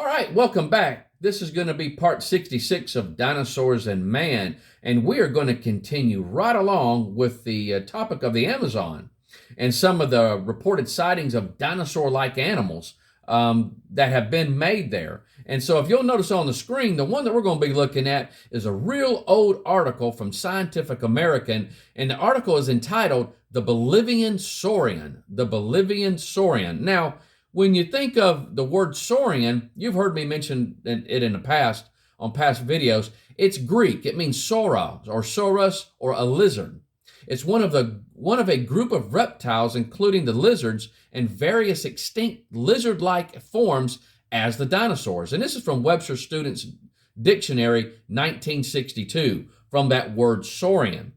All right, welcome back. This is going to be part 66 of Dinosaurs and Man, and we are going to continue right along with the topic of the Amazon and some of the reported sightings of dinosaur-like animals that have been made there. And so if you'll notice on the screen, the one that we're going to be looking at is a real old article from Scientific American, and the article is entitled The Bolivian Saurian. The Bolivian Saurian. Now, when you think of the word saurian, you've heard me mention it in the past, on past videos. It's Greek. It means sauros or saurus or a lizard. It's one of a group of reptiles, including the lizards and various extinct lizard-like forms as the dinosaurs. And this is from Webster Student's Dictionary, 1962, from that word saurian.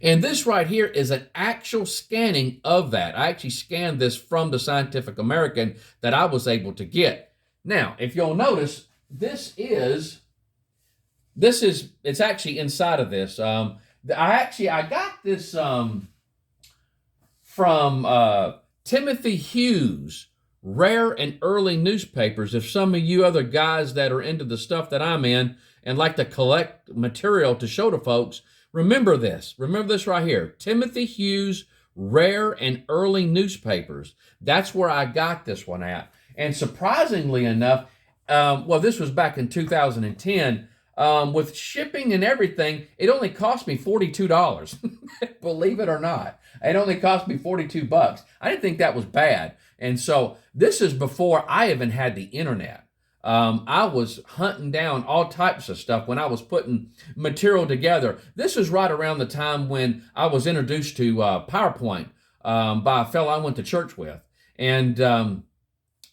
And this right here is an actual scanning of that. I actually scanned this from the Scientific American that I was able to get. Now, if you'll notice, it's actually inside of this. I got this from Timothy Hughes, Rare and Early Newspapers. If some of you other guys that are into the stuff that I'm in and like to collect material to show to folks, remember this. Remember this right here. Timothy Hughes, Rare and Early Newspapers. That's where I got this one at. And surprisingly enough, this was back in 2010. With shipping and everything, it only cost me $42. Believe it or not. It only cost me $42. I didn't think that was bad. And so this is before I even had the internet. I was hunting down all types of stuff when I was putting material together. This is right around the time when I was introduced to PowerPoint by a fellow I went to church with. And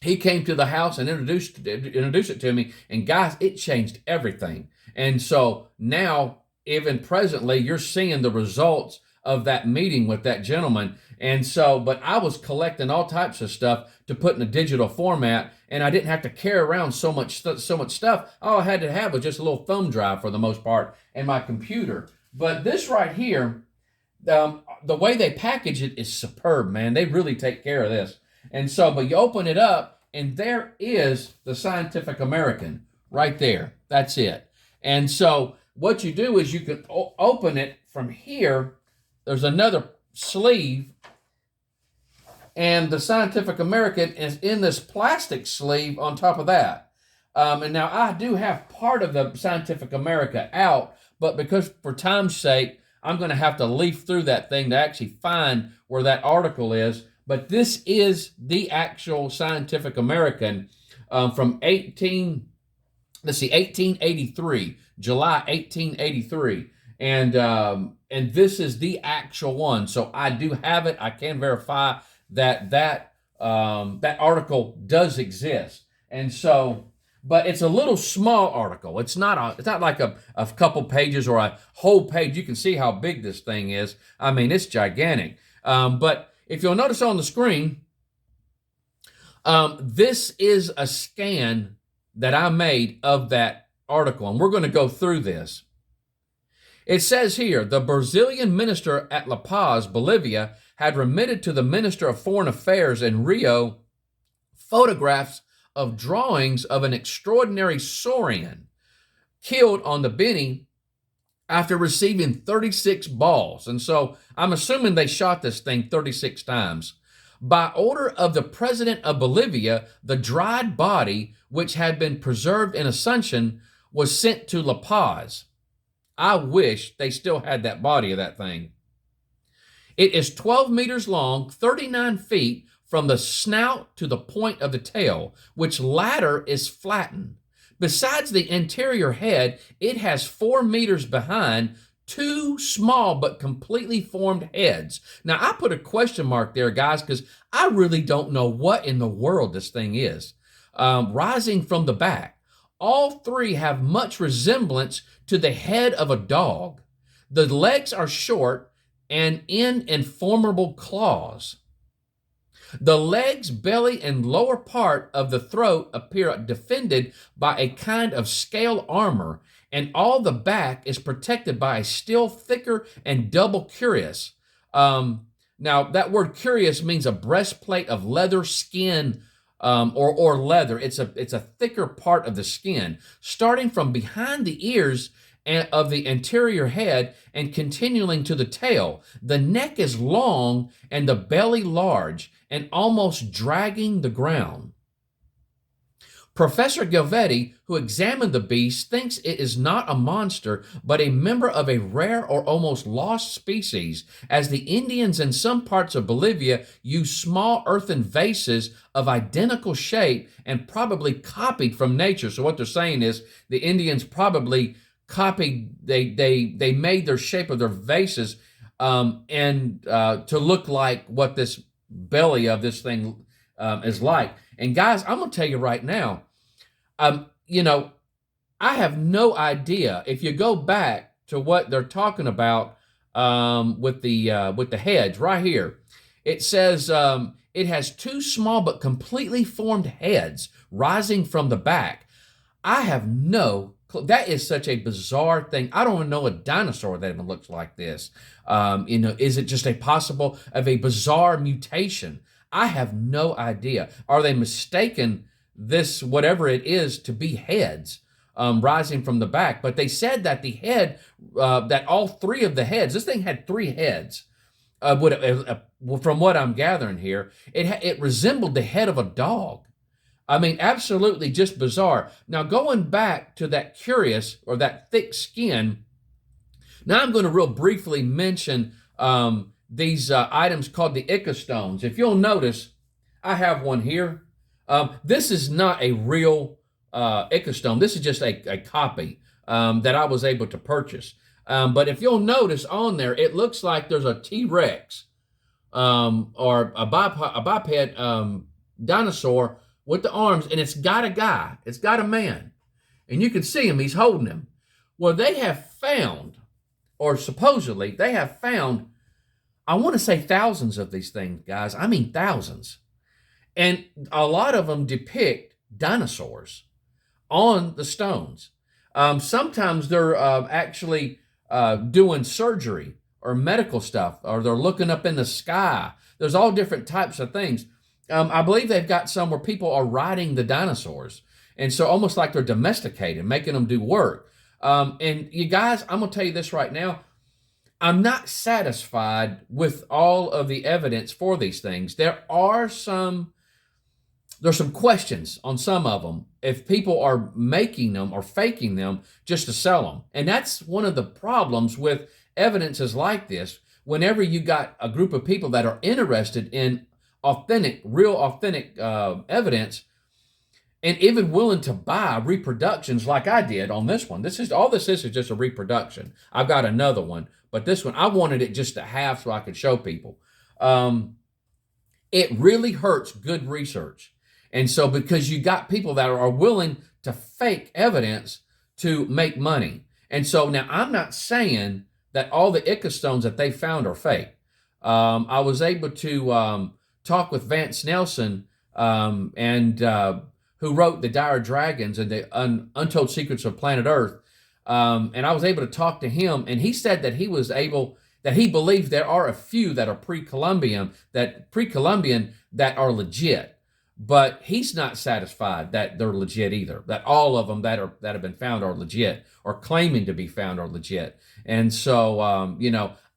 he came to the house and introduced it to me. And guys, it changed everything. And so now, even presently, you're seeing the results of that meeting with that gentleman. And so, but I was collecting all types of stuff to put in a digital format, and I didn't have to carry around so much stuff. All I had to have was just a little thumb drive for the most part and my computer. But this right here, the way they package it is superb, man. They really take care of this. And so, but you open it up, and there is the Scientific American right there. That's it. And so what you do is you can open it from here. There's another sleeve, and the Scientific American is in this plastic sleeve on top of that. And now I do have part of the Scientific American out, but because for time's sake, I'm going to have to leaf through that thing to actually find where that article is. But this is the actual Scientific American from 1883, July 1883. And this is the actual one. So I do have it. I can verify that article does exist. And so, but it's a little small article. It's not like a couple pages or a whole page. You can see how big this thing is. I mean, it's gigantic. But if you'll notice on the screen, this is a scan that I made of that article, and we're going to go through this. It says here, the Brazilian minister at La Paz, Bolivia, had remitted to the Minister of Foreign Affairs in Rio photographs of drawings of an extraordinary saurian killed on the Beni after receiving 36 balls. And so I'm assuming they shot this thing 36 times. By order of the president of Bolivia, the dried body, which had been preserved in Asuncion, was sent to La Paz. I wish they still had that body of that thing. It is 12 meters long, 39 feet from the snout to the point of the tail, which latter is flattened. Besides the interior head, it has 4 meters behind, 2 small but completely formed heads. Now, I put a question mark there, guys, because I really don't know what in the world this thing is. Rising from the back. All 3 have much resemblance to the head of a dog. The legs are short and in formidable claws. The legs, belly, and lower part of the throat appear defended by a kind of scale armor, and all the back is protected by a still thicker and double cuirass. Now, that word cuirass means a breastplate of leather skin or leather. It's a thicker part of the skin, starting from behind the ears of the anterior head and continuing to the tail. The neck is long and the belly large and almost dragging the ground. Professor Galvetti, who examined the beast, thinks it is not a monster, but a member of a rare or almost lost species, as the Indians in some parts of Bolivia use small earthen vases of identical shape and probably copied from nature. So what they're saying is the Indians probably copied, they made their shape of their vases and to look like what this belly of this thing is like. And guys, I'm going to tell you right now, you know, I have no idea. If you go back to what they're talking about with the heads right here, it says it has two small but completely formed heads rising from the back. I have no clue. That is such a bizarre thing. I don't even know a dinosaur that even looks like this. Is it just a possible of a bizarre mutation? I have no idea. Are they mistaken this, whatever it is, to be heads rising from the back? But they said that the head, that all three of the heads, this thing had three heads. From what I'm gathering here, it resembled the head of a dog. I mean, absolutely just bizarre. Now, going back to that curious or that thick skin, now I'm going to real briefly mention these items called the ichthyostones. If you'll notice, I have one here. This is not a real ichthystone. This is just a copy that I was able to purchase. But if you'll notice on there, it looks like there's a T-Rex or a biped dinosaur with the arms, and it's got a guy. It's got a man. And you can see him. He's holding him. Well, they have found, or supposedly, they have found, I want to say thousands of these things, guys. I mean thousands. And a lot of them depict dinosaurs on the stones. Sometimes they're actually doing surgery or medical stuff, or they're looking up in the sky. There's all different types of things. I believe they've got some where people are riding the dinosaurs. And so almost like they're domesticated, making them do work. And you guys, I'm going to tell you this right now. I'm not satisfied with all of the evidence for these things. There's some questions on some of them if people are making them or faking them just to sell them. And that's one of the problems with evidences like this. Whenever you got a group of people that are interested in real authentic evidence, and even willing to buy reproductions like I did on this one. All this is just a reproduction. I've got another one, but this one, I wanted it just to have so I could show people. It really hurts good research. And so because you got people that are willing to fake evidence to make money. And so now I'm not saying that all the ichthyostones that they found are fake. I was able to talk with Vance Nelson, who wrote The Dire Dragons and the Untold Secrets of Planet Earth. And I was able to talk to him, and he said that he believed there are a few that are pre-Columbian that are legit. But he's not satisfied that they're legit either, that all of them that have been found are legit or claiming to be found are legit. And so,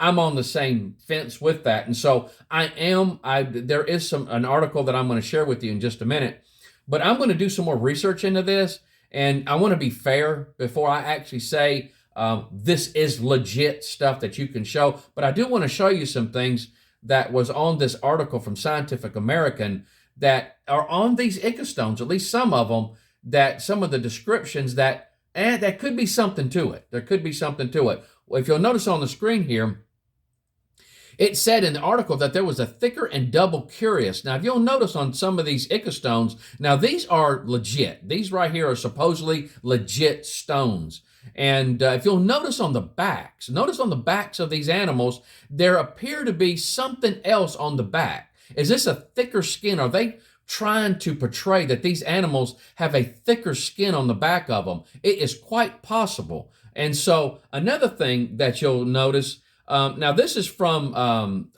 I'm on the same fence with that. And so there is an article that I'm going to share with you in just a minute, but I'm going to do some more research into this. And I want to be fair before I actually say this is legit stuff that you can show. But I do want to show you some things that was on this article from Scientific American that are on these ichthyostones, at least some of them, that some of the descriptions that could be something to it. There could be something to it. Well, if you'll notice on the screen here, it said in the article that there was a thicker and double curious. Now, if you'll notice on some of these ichthyostones, now these are legit. These right here are supposedly legit stones. And if you'll notice on the backs of these animals, there appear to be something else on the back. Is this a thicker skin? Are they trying to portray that these animals have a thicker skin on the back of them? It is quite possible. And so another thing that you'll notice, now this is from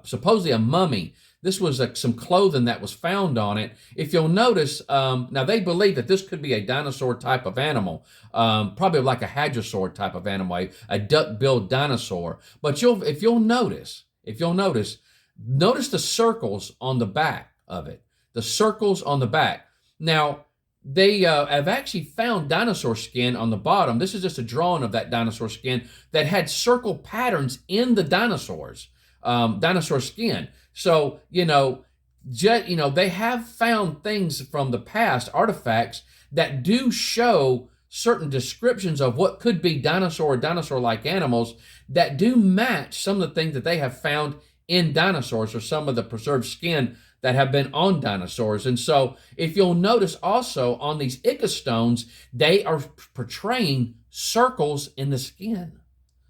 supposedly a mummy This was some clothing that was found on it. If you'll notice, now they believe that this could be a dinosaur type of animal, probably like a hadrosaur type of animal, a duck-billed dinosaur. But if you'll notice, notice the circles on the back of it. The circles on the back. Now, they have actually found dinosaur skin on the bottom. This is just a drawing of that dinosaur skin that had circle patterns in the dinosaurs, dinosaur skin. So, they have found things from the past, artifacts, that do show certain descriptions of what could be dinosaur or dinosaur-like animals that do match some of the things that they have found in dinosaurs or some of the preserved skin that have been on dinosaurs. And so if you'll notice also on these ichthyostones, they are portraying circles in the skin.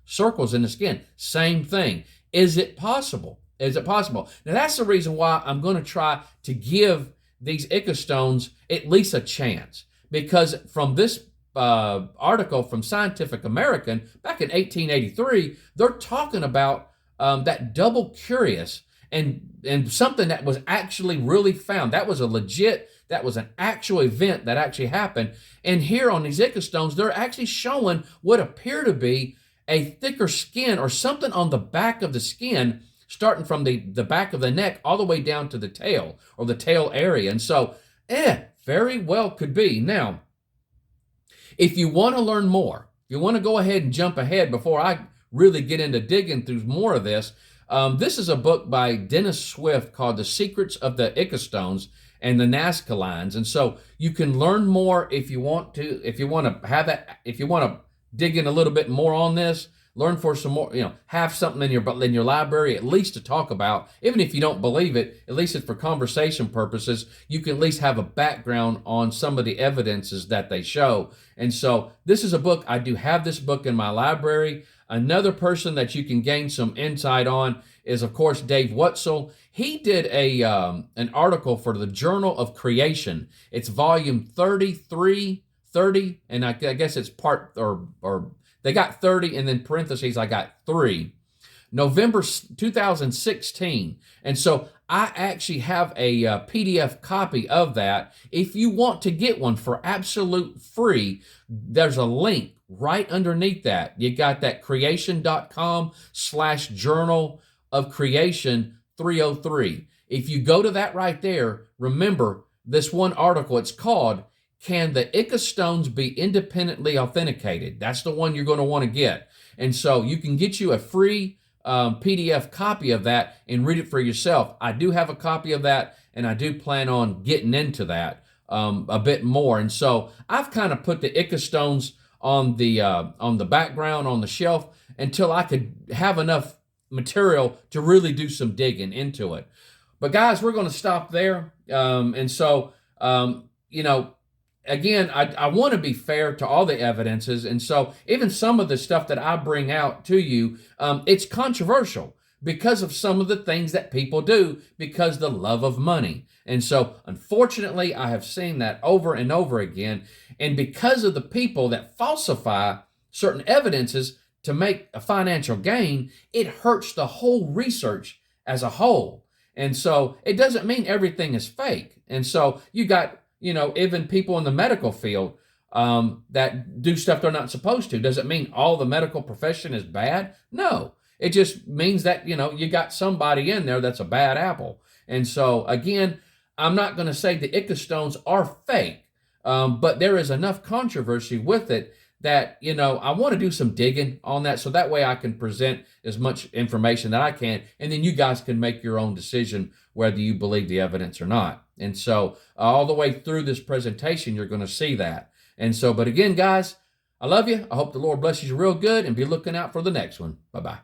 Circles in the skin. Same thing. Is it possible? Is it possible? Now that's the reason why I'm going to try to give these ichthyostones at least a chance. Because from this article from Scientific American back in 1883, they're talking about that double curious and something that was actually really found. That was an actual event that actually happened. And here on these ichthyostones, they're actually showing what appear to be a thicker skin or something on the back of the skin, starting from the back of the neck all the way down to the tail or the tail area. And so, very well could be. Now, if you want to learn more, you want to go ahead and jump ahead before I really get into digging through more of this. This is a book by Dennis Swift called The Secrets of the Ichthyostones and the Nazca Lines. And so you can learn more if you want to dig in a little bit more on this, learn for some more, have something in your library at least to talk about. Even if you don't believe it, at least it's for conversation purposes. You can at least have a background on some of the evidences that they show. And so this is a book, I do have this book in my library. Another person that you can gain some insight on is, of course, Dave Wetzel. He did an article for the Journal of Creation. It's volume 30, and I guess it's part, or they got 30, and then parentheses, I got 3. November 2016. And so I actually have a PDF copy of that. If you want to get one for absolute free, there's a link right underneath that. You got that creation.com/journal of creation 303. If you go to that right there, remember this one article, it's called Can the Ichthyostones Be Independently Authenticated? That's the one you're going to want to get. And so you can get you a free PDF copy of that and read it for yourself. I do have a copy of that, and I do plan on getting into that a bit more. And so I've kind of put the ichthyostones on the background, on the shelf, until I could have enough material to really do some digging into it. But guys, we're going to stop there. And so, again, I want to be fair to all the evidences. And so even some of the stuff that I bring out to you, it's controversial because of some of the things that people do because the love of money. And so, unfortunately, I have seen that over and over again. And because of the people that falsify certain evidences to make a financial gain, it hurts the whole research as a whole. And so it doesn't mean everything is fake. And so you got, even people in the medical field that do stuff they're not supposed to. Does it mean all the medical profession is bad? No. It just means that, you got somebody in there that's a bad apple. And so, again, I'm not going to say the ichthyostones are fake, but there is enough controversy with it that, I want to do some digging on that so that way I can present as much information that I can, and then you guys can make your own decision whether you believe the evidence or not. And so all the way through this presentation, you're going to see that. And so, but again, guys, I love you. I hope the Lord blesses you real good, and be looking out for the next one. Bye-bye.